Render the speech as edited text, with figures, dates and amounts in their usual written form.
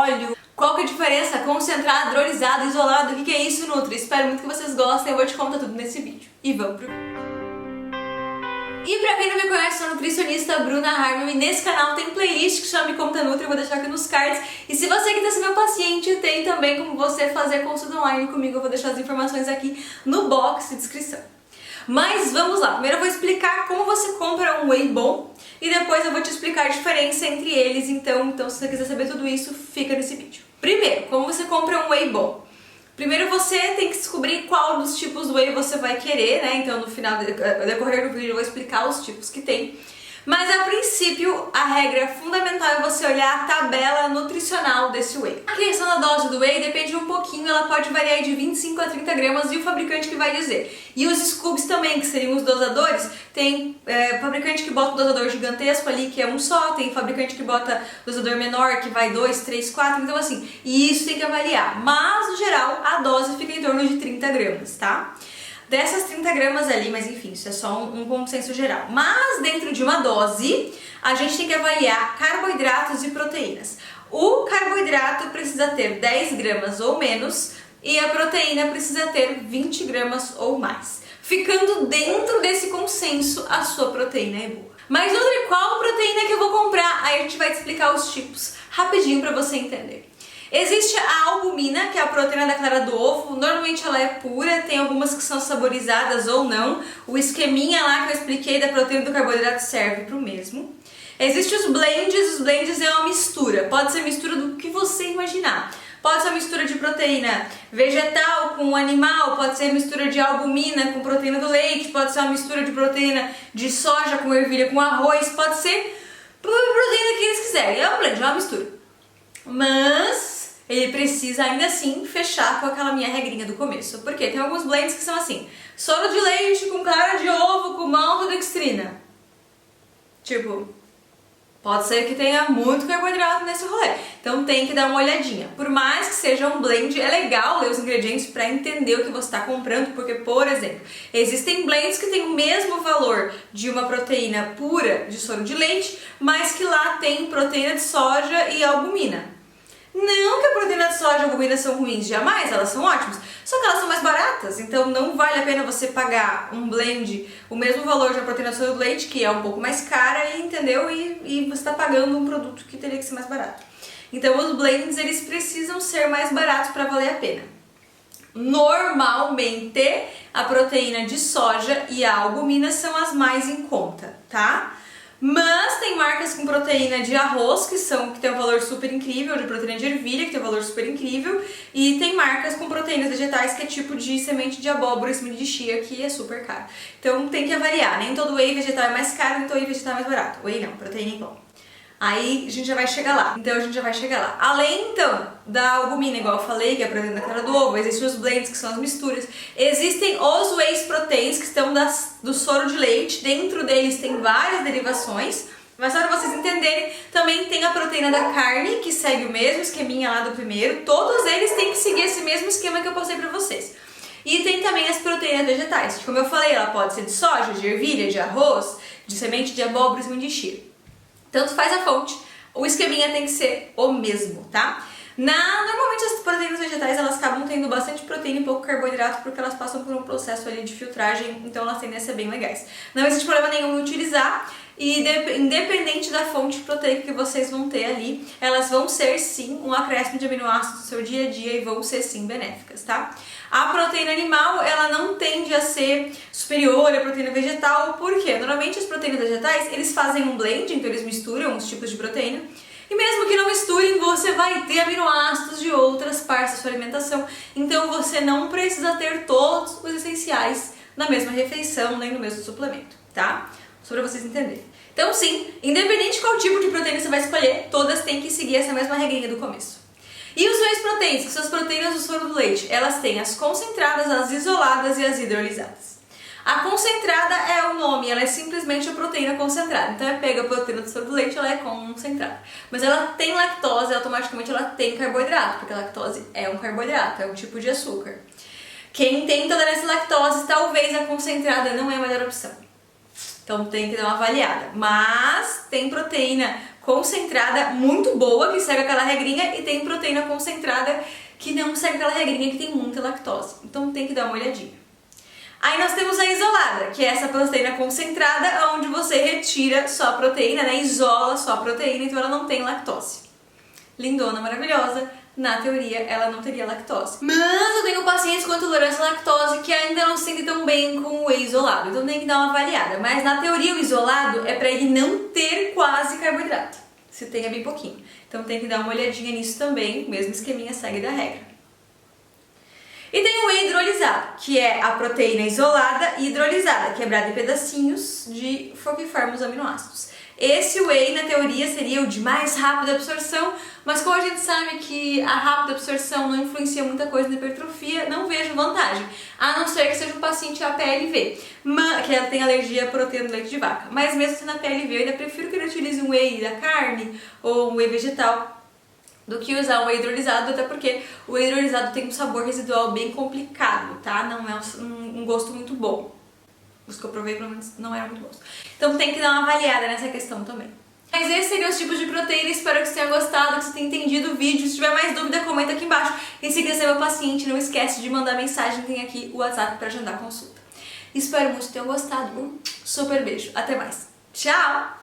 óleo. Qual que é a diferença? Concentrado, hidrolisado, isolado, o que é isso, Nutri? Espero muito que vocês gostem, eu vou te contar tudo nesse vídeo. E vamos pro... E pra quem não me conhece, sou a nutricionista Bruna Harmon e nesse canal tem playlist que chama Me Conta Nutri, eu vou deixar aqui nos cards. E se você quiser ser meu paciente, tem também como você fazer consulta online comigo, eu vou deixar as informações aqui no box de descrição. Mas vamos lá, primeiro eu vou explicar como você compra um whey bom e depois eu vou te explicar a diferença entre eles, então se você quiser saber tudo isso, fica nesse vídeo. Primeiro, como você compra um whey bom? Primeiro você tem que descobrir qual dos tipos do whey você vai querer, né? Então no final, no decorrer do vídeo eu vou explicar os tipos que tem. Mas a princípio, a regra fundamental é você olhar a tabela nutricional desse whey. A questão da dose do whey depende um pouquinho, ela pode variar de 25 a 30 gramas e o fabricante que vai dizer. E os scoops também, que seriam os dosadores, tem fabricante que bota um dosador gigantesco ali, que é um só, tem fabricante que bota dosador menor, que vai 2, 3, 4, então assim, e isso tem que avaliar. Mas, no geral, a dose fica em torno de 30 gramas, tá? Dessas 30 gramas ali, mas enfim, isso é só um consenso geral. Mas dentro de uma dose, a gente tem que avaliar carboidratos e proteínas. O carboidrato precisa ter 10 gramas ou menos e a proteína precisa ter 20 gramas ou mais. Ficando dentro desse consenso, a sua proteína é boa. Mas Nutri, qual proteína que eu vou comprar? Aí a gente vai te explicar os tipos rapidinho para você entender. Existe a albumina, que é a proteína da clara do ovo, normalmente ela é pura, tem algumas que são saborizadas ou não. O esqueminha lá que eu expliquei da proteína e do carboidrato serve para o mesmo. Existem os blends é uma mistura, pode ser mistura do que você imaginar. Pode ser mistura de proteína vegetal com animal, pode ser mistura de albumina com proteína do leite, pode ser uma mistura de proteína de soja com ervilha com arroz, pode ser proteína que eles quiserem, é um blend, é uma mistura. Mas ele precisa ainda assim fechar com aquela minha regrinha do começo. Porque tem alguns blends que são assim: soro de leite com clara de ovo com maltodextrina. Tipo, pode ser que tenha muito carboidrato nesse rolê. Então tem que dar uma olhadinha. Por mais que seja um blend, é legal ler os ingredientes para entender o que você está comprando. Porque, por exemplo, existem blends que têm o mesmo valor de uma proteína pura de soro de leite, mas que lá tem proteína de soja e albumina. Não que a proteína de soja e a albumina são ruins, jamais, elas são ótimas, só que elas são mais baratas, então não vale a pena você pagar um blend, o mesmo valor de uma proteína de soja de leite, que é um pouco mais cara, entendeu? E você está pagando um produto que teria que ser mais barato. Então os blends, eles precisam ser mais baratos para valer a pena. Normalmente, a proteína de soja e a albumina são as mais em conta, tá? Mas tem marcas com proteína de arroz que tem um valor super incrível, de proteína de ervilha que tem um valor super incrível, e tem marcas com proteínas vegetais que é tipo de semente de abóbora e semente de chia, que é super caro. Então tem que avaliar, nem todo whey vegetal é mais caro, nem todo whey vegetal é mais barato. Whey não, proteína igual. Aí a gente já vai chegar lá. Então a gente já vai chegar lá. Além então da albumina, igual eu falei, que é a proteína da clara do ovo, existem os blends, que são as misturas. Existem os whey proteins, que estão do soro de leite. Dentro deles tem várias derivações. Mas só para vocês entenderem, também tem a proteína da carne, que segue o mesmo esqueminha lá do primeiro. Todos eles têm que seguir esse mesmo esquema que eu passei para vocês. E tem também as proteínas vegetais. Como eu falei, ela pode ser de soja, de ervilha, de arroz, de semente de abóbora e semente de chia. Tanto faz a fonte, o esqueminha tem que ser o mesmo, tá? Normalmente as proteínas vegetais, elas acabam tendo bastante proteína e pouco carboidrato porque elas passam por um processo ali de filtragem, então elas tendem a ser bem legais. Não existe problema nenhum em utilizar e independente da fonte proteica que vocês vão ter ali, elas vão ser sim um acréscimo de aminoácidos no seu dia a dia e vão ser sim benéficas, tá? A proteína animal, ela não tende a ser superior à proteína vegetal, por quê? Normalmente as proteínas vegetais, eles fazem um blend, então eles misturam os tipos de proteína, e mesmo que não misturem, você vai ter aminoácidos de outras partes da sua alimentação, então você não precisa ter todos os essenciais na mesma refeição, nem no mesmo suplemento, tá? Só pra vocês entenderem. Então sim, independente de qual tipo de proteína você vai escolher, todas têm que seguir essa mesma regrinha do começo. E os whey proteins, que são as proteínas do soro do leite, elas têm as concentradas, as isoladas e as hidrolisadas. A concentrada é o nome, ela é simplesmente a proteína concentrada. Então é pega a proteína do soro do leite, ela é concentrada. Mas ela tem lactose, automaticamente ela tem carboidrato, porque a lactose é um carboidrato, é um tipo de açúcar. Quem tem intolerância à lactose, talvez a concentrada não é a melhor opção. Então tem que dar uma avaliada. Mas tem proteína concentrada muito boa, que segue aquela regrinha, e tem proteína concentrada que não segue aquela regrinha, que tem muita lactose. Então tem que dar uma olhadinha. Aí nós temos a isolada, que é essa proteína concentrada, onde você retira só a proteína, né? Isola só a proteína, então ela não tem lactose. Lindona, maravilhosa. Na teoria, ela não teria lactose. Mas eu tenho pacientes com intolerância à lactose que ainda não se sentem tão bem com o whey isolado, então tem que dar uma avaliada. Mas na teoria, o isolado é pra ele não ter quase carboidrato. Se tem, é bem pouquinho. Então tem que dar uma olhadinha nisso também, mesmo esqueminha segue da regra. E tem o whey hidrolisado, que é a proteína isolada e hidrolisada, quebrada em pedacinhos que formam os aminoácidos. Esse whey, na teoria, seria o de mais rápida absorção, mas como a gente sabe que a rápida absorção não influencia muita coisa na hipertrofia, não vejo vantagem, a não ser que seja um paciente APLV, que ela tem alergia à proteína do leite de vaca. Mas mesmo sendo APLV, eu ainda prefiro que ele utilize um whey da carne ou um whey vegetal do que usar um whey hidrolisado, até porque o whey hidrolisado tem um sabor residual bem complicado, tá? Não é um gosto muito bom. Os que eu provei, pelo menos, não eram muito bons. Então tem que dar uma avaliada nessa questão também. Mas esses seriam os tipos de proteína. Espero que você tenha gostado, que você tenha entendido o vídeo. Se tiver mais dúvida, comenta aqui embaixo. E se quiser ser meu paciente, não esquece de mandar mensagem. Tem aqui o WhatsApp para agendar consulta. Espero muito que tenham gostado. Um super beijo. Até mais. Tchau!